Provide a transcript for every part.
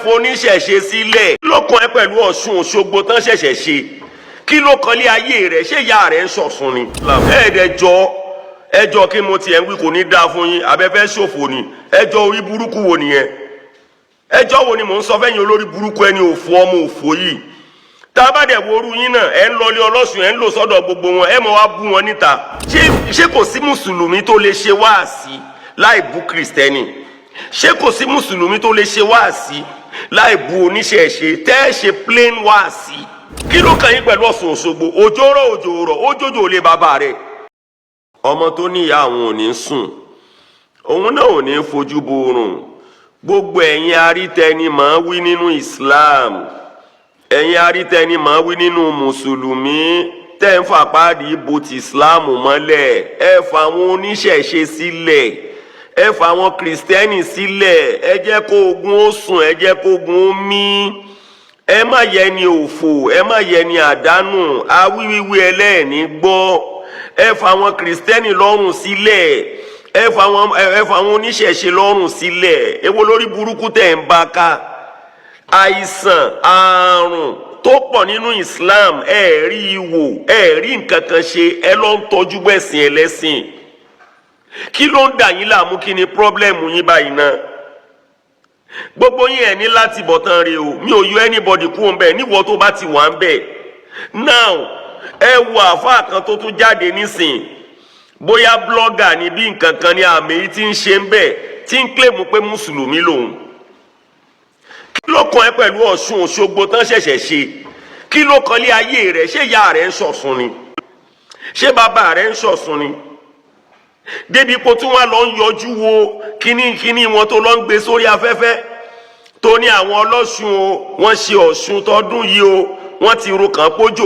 foníṣẹ̀ṣe sílẹ̀ lọ́kàn ẹ pẹ̀lú Ọ̀ṣun-Osogbo tán ṣẹ̀ṣẹ̀ ṣe kí ló kan lé ayé rẹ̀ ṣé ìyá rẹ̀ ń ṣọ̀ṣun ni. ẹjọ́ kí mo tiẹ̀ ń wí kò ní dáa fún yín abẹ́fẹ́ ṣòfò ni ẹjọ́ orí burúkú wo nìyẹn ẹjọ́ wo ni mò ń sọ fẹ́yìn olórí burúkú ẹni òfò ọmọ òfò yìí tá a bá dẹ̀ wo orú yín náà ẹ̀ ń lọlé ọlọ́sùn ẹ̀ ń lò sọ́dọ̀ gbogbo wọn ẹ̀ mọ̀ wá bú wọn níta ṣé kò sí mùsùlùmí tó lè ṣe wáàsí láì bú kìrìsìtẹ́nì ṣé kò sí mùsùlùmí tó lè ṣe wáàsí láì bú oníṣẹ̀ṣe tẹ́ ẹ ṣe plain wáàsí kí ló kàn yín pẹ̀lú Ọ̀ṣun-Osogbo òjòrò ójójò lé bàbá rẹ̀ ọmọ tó níyà àwọn ò ní sùn òun náà ò ní fojú borùn gbogbo ẹ̀yin arítẹni máa wí nínú Islam ẹ̀yin arítẹni máa wí nínú mùsùlùmí tẹ́ ń fàpáàdì ibo ti Islam mọ́lẹ̀ ẹ fà àwọn oníṣẹ̀ṣe sílẹ̀ ẹ fà àwọn kìrìsìtẹ́nì sílẹ̀ ẹ jẹ́ kó ogun ó sùn ẹ jẹ́ kó ogun ó mí ẹ má yẹ ni òfò ẹ má yẹ ni àdánù awíwíwí ẹlẹ́ẹ̀ní gbọ́ ẹ fà àwọn kìrìsìtẹ́nì lọ́rùn sílẹ̀ ẹ fà àwọn oníṣẹ̀ṣe lọ́rùn sílẹ̀ èwo lórí burúkú tẹ̀ ń bá ká àìsàn àrùn tó pọ̀ nínú Islam ẹ rí ìwò ẹ rí nǹkan kan ṣe ẹ lọ ń tọ́jú gbẹ̀sìn ẹlẹ́sìn kí ló ń dà yín láàmú kí ni pírọ́blẹ́mù yín báyìí náà gbogbo yín ẹ ní láti bọ̀tán rè o mi ò yọ anybody kú ń bẹ̀ níwọ̀ tó bá ti wà ń bẹ̀ now ẹ wo àfáà kan tó tún jáde nísìn bóyá blogger ni bí nǹkan kan ní àmì yìí tí ń ṣe ń bẹ̀ tí ń kílèmù pé mùsùlùmí lòun kí ló kan ẹ pẹ̀lú Ọ̀ṣun-Osogbo tán ṣẹ̀ṣẹ̀ ṣe kí ló kan lé ayé rẹ̀ ṣé ìyá rẹ̀ ń ṣọ̀ṣun ni ṣé bàbá rẹ̀ ń ṣọ̀ṣun ni débi kó tún wá lọ ń yọjú wo kíní wọn tó lọ ń gbé sórí afẹ́fẹ́ tó ní àwọn ọlọ́ṣun o wọ́n ṣe Ọ̀ṣun tọdún yìí o wọ́n ti ro kàn pójò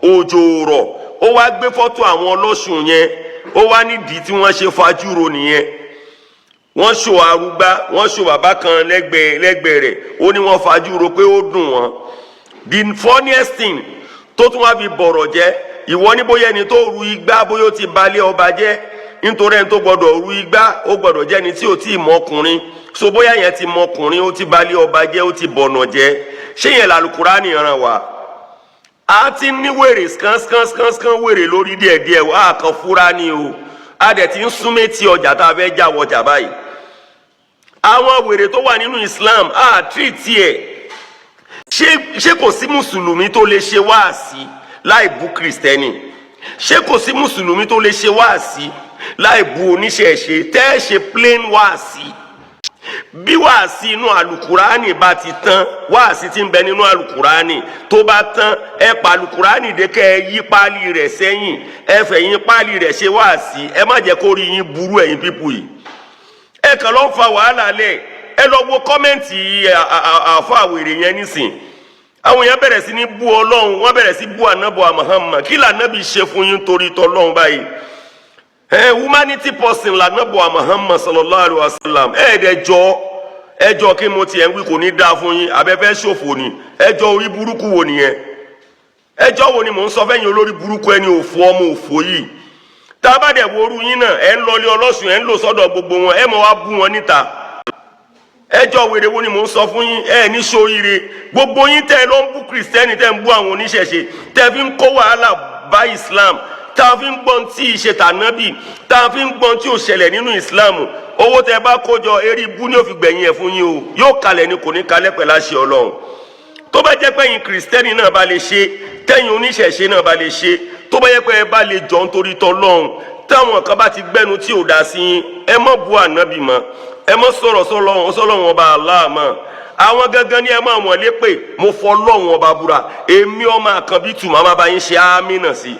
òjò rọ̀ ó wá gbé fọ́tò àwọn ọlọ́ṣun yẹn ó wá nídìí tí wọ́n ṣe fajúro nìyẹn wọ́n ṣò arúgbá wọ́n ṣò bàbá kan lẹ́gbẹ̀ẹ́ rẹ̀ ó ní wọ́n fajúro pé ó dùn wọ́n the funniest thing tó tún wá fi bọ̀rọ̀ jẹ́ ìwọ ní bóyá ẹni tó ru igbá bóyá ó ti balẹ̀ ọba jẹ́ nítorí ẹni tó gbọdọ̀ ru igbá ó gbọdọ̀ jẹ́ ẹni tí ò tí ì mọkùnrin so bóyá yẹn ti mọkùnrin ó ti balẹ̀ ọba jẹ́ ó ti bọ̀nà jẹ́ ṣé yẹn làlùkùránì ràn wá a ti ní wèrè skan wèrè lórí díẹ̀díẹ̀ wá kan fúra ni o a dẹ̀ ti ń súnmé tí ọjà tá a fẹ́ já wọjà báyìí àwọn wèrè tó wà nínú Islam a tírìtì ẹ̀ ṣé kò sí mùsùlùmí tó lè ṣe wáàsí láì bú kìrìsìtẹ́nì ṣé kò sí mùsùlùmí tó lè ṣe wáàsí láì bú oníṣẹ̀ṣe tẹ́ ẹ ṣe plain wáàsí bí wáàsí inú àlùkùránì bá ti tán wáàsí tí ń bẹ nínú àlùkùránì tó bá tán ẹ pa àlùkùránì dé kẹ́ ẹ yí páálí rẹ̀ sẹ́yìn ẹ fẹ̀yìn páálí rẹ̀ ṣe wáàsí ẹ má jẹ́ kó rí yín burú ẹ̀yin pípù yìí ẹ kàn ló ń fa wàhálà lẹ̀ ẹ lọ wo kọ́mẹ́ǹtì àfọ àwèrè yẹn nísìn àwọn èèyàn bẹ̀rẹ̀ sí ní bú Ọlọ́run wọ́n bẹ̀rẹ̀ sí bú ànábọ̀ Muhammad kí lànábì ṣe fún yín torí tọ́lọ́run báyìí humanity person lànábọ̀ Muhammad sallallahu alaihi wasallam ẹjọ́ kí mo tiẹ̀ ń wí kò ní dáa fún yín abẹ́fẹ́ ṣòfò ni ẹjọ́ orí burúkú wo nìyẹn ẹjọ́ wo ni mò ń sọ fẹ́yìn olórí burúkú ẹni òfò ọmọ òfò yìí tá a bá dẹ̀ wo orú yín náà ẹ̀ ń lọlé ọlọ́sùn ẹ̀ ń lò sọ́dọ̀ gbogbo wọn ẹ̀ mọ̀ wá bú wọn níta ẹjọ́ wèrè wo ni mò ń sọ fún yín ẹ ní sóríire gbogbo yín tẹ́ ló ń bú kìrìsìtẹ́nì tẹ́ ń bú àwọn oníṣẹ̀ṣe tẹ́ fi ń kó wàhálà bá Islam tá a fi ń gbọ́n tí ìṣe tànábì tá a fi ń gbọ́n tí ò ṣẹlẹ̀ nínú Islam owó tẹ́ bá kójọ eré ibú ní òfin gbẹ̀yìn ẹ̀ fún yín o yóò kalẹ̀ ni kò ní kalẹ̀ pẹ̀lú àṣẹ Ọlọ́run tó bá jẹ́ pé ẹ̀yin kìrìsìtẹ́nì náà bá lè ṣe tẹ́yin oníṣẹ̀ṣe náà bá lè ṣe tó bá jẹ́ pé ẹ bá lè jọ nítorí tọ́lọ́run táwọn kan bá ti gbẹ́nu tí ò dá sí yín ẹ má bú ànábì mọ́ ẹ mọ sọ̀rọ̀ sọ́lọ́run ọba Allah mọ́ àwọn gangan ni ẹ máa wọ̀n lépè mo fọ́ lọ́run ọba búra èmi ọmọ Àkànbí tù máa bá yín ṣe àmínà sí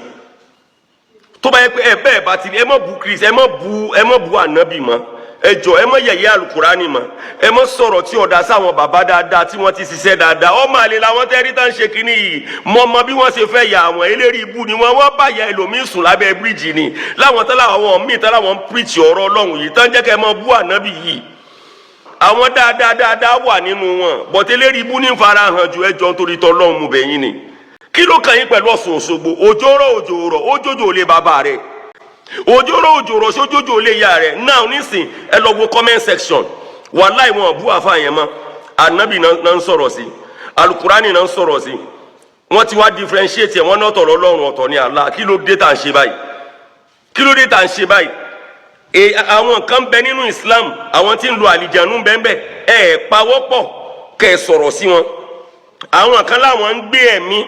tó bá yẹ pé ẹ bẹ́ẹ̀ bá ti ẹ mọ̀ bú Kristi ẹ mọ̀ bú ànábì mọ́ ẹ jọ ẹ mọ̀ yẹ̀yẹ́ àlùkùránì mọ́ ẹ mọ̀ sọ̀rọ̀ tí ọ̀dà sáwọn bàbá dáadáa tí wọ́n ti ṣiṣẹ́ dáadáa ọmọ àlè làwọn tẹ́rí tá ń ṣe kínní yìí mọ bí wọ́n ṣe fẹ́ yà àwọn eléré ibú ni wọ́n bá ya ẹlòmíín sùn lábẹ́ bíríìjì ni láwọn tẹ́lá àwọn míì tẹ́lá wọn píríìtì ọ̀rọ̀ Ọlọ́run yìí tán jẹ́ kẹ́ mọ bú ànábì yìí àwọn dáadáa wà nínú wọn bọ̀tẹ́lẹ́rì ibú ní farahàn ju ẹjọ́ nítorí tọ́lọ́run mú bẹ̀yìn ni kí ló kàn yín pẹ̀lú Ọ̀ṣun-Osogbo òjòrò ójójò lé bàbá rẹ̀ òjòrò sójójò lé ìyá rẹ̀ náà nísìn ẹ lọ wo comment section wàláì wọn bú àfa yẹn mọ́ anabi náà ń sọ̀rọ̀ sí alukurani náà ń sọ̀rọ̀ sí wọ́n ti wá differentiate wọ́n náà tọ̀rọ̀ Ọlọ́run ọ̀tọ̀ ní Allah kí ló dé tá ń ṣe báyìí kí ló dé tá ń ṣe báyìí àwọn kan bẹ nínú Islam àwọn tí ń lo àlìjànú bẹ́ẹ̀ pawọ́pọ̀ kẹ́ sọ̀rọ̀ sí wọn àwọn kan láwọn ń gbé ẹ̀mí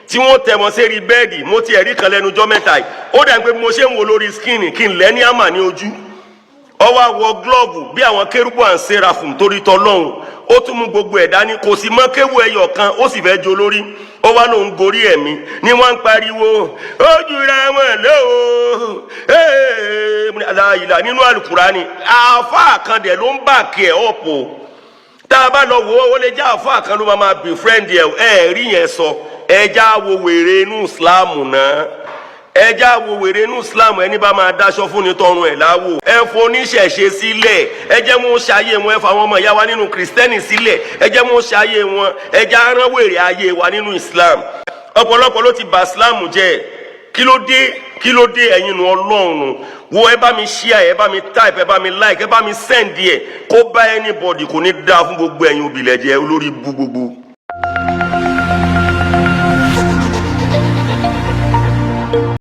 tí wọ́n tẹ̀ wọ́n sérí bẹ́ẹ̀dì mo ti ẹ̀rí kan lẹ́nujọ́ mẹ́ta yìí ó dà pé mo ṣe ń wo lórí skin kí n lẹ́ ní àmà ní ojú ọwọ́ àwọ̀ glove bí àwọn kérúbù and seraphim torí tọ́lọ́hún ó tún mú gbogbo ẹ̀ dání kò sì mọ kéwù ẹyọ kan ó sì fẹ́ jo lórí ó wá lóun gorí ẹ̀mí ni wọ́n ń pariwo ojú ra wọn lé ìlà nínú alukurani àáfàá kan dẹ̀ ló ń bà kí ẹ̀ ọ̀pọ̀ tá a bá lọ wo ó lè jẹ́ àáfàá kan ló máa befriend ẹ̀ rí yẹn sọ ẹja wo wèrè inú Islam náà ẹja wo wèrè inú Islam ẹni bá máa dáṣọ fún ni tọrùn ẹ̀ láwò ẹ foníṣẹ̀ṣe sílẹ̀ ẹ jẹ́ wọn ṣayé wọn ẹ fa àwọn ọmọ ìyá wa nínú Kristẹni sílẹ̀ ẹ jẹ́ wọn ṣayé wọn ẹja rán wèrè ayé wa nínú Islam ọ̀pọ̀lọpọ̀ ló ti bà Islam jẹ́ kí ló dé ẹ̀yin nu Ọlọ́run wo ẹ bá mi share ẹ bá mi type ẹ bá mi like ẹ bá mi send ẹ kó bá anybody kò ní dáa fún gbogbo ẹ̀yin òbílẹ̀ jẹ́ olórí bú gbogbo.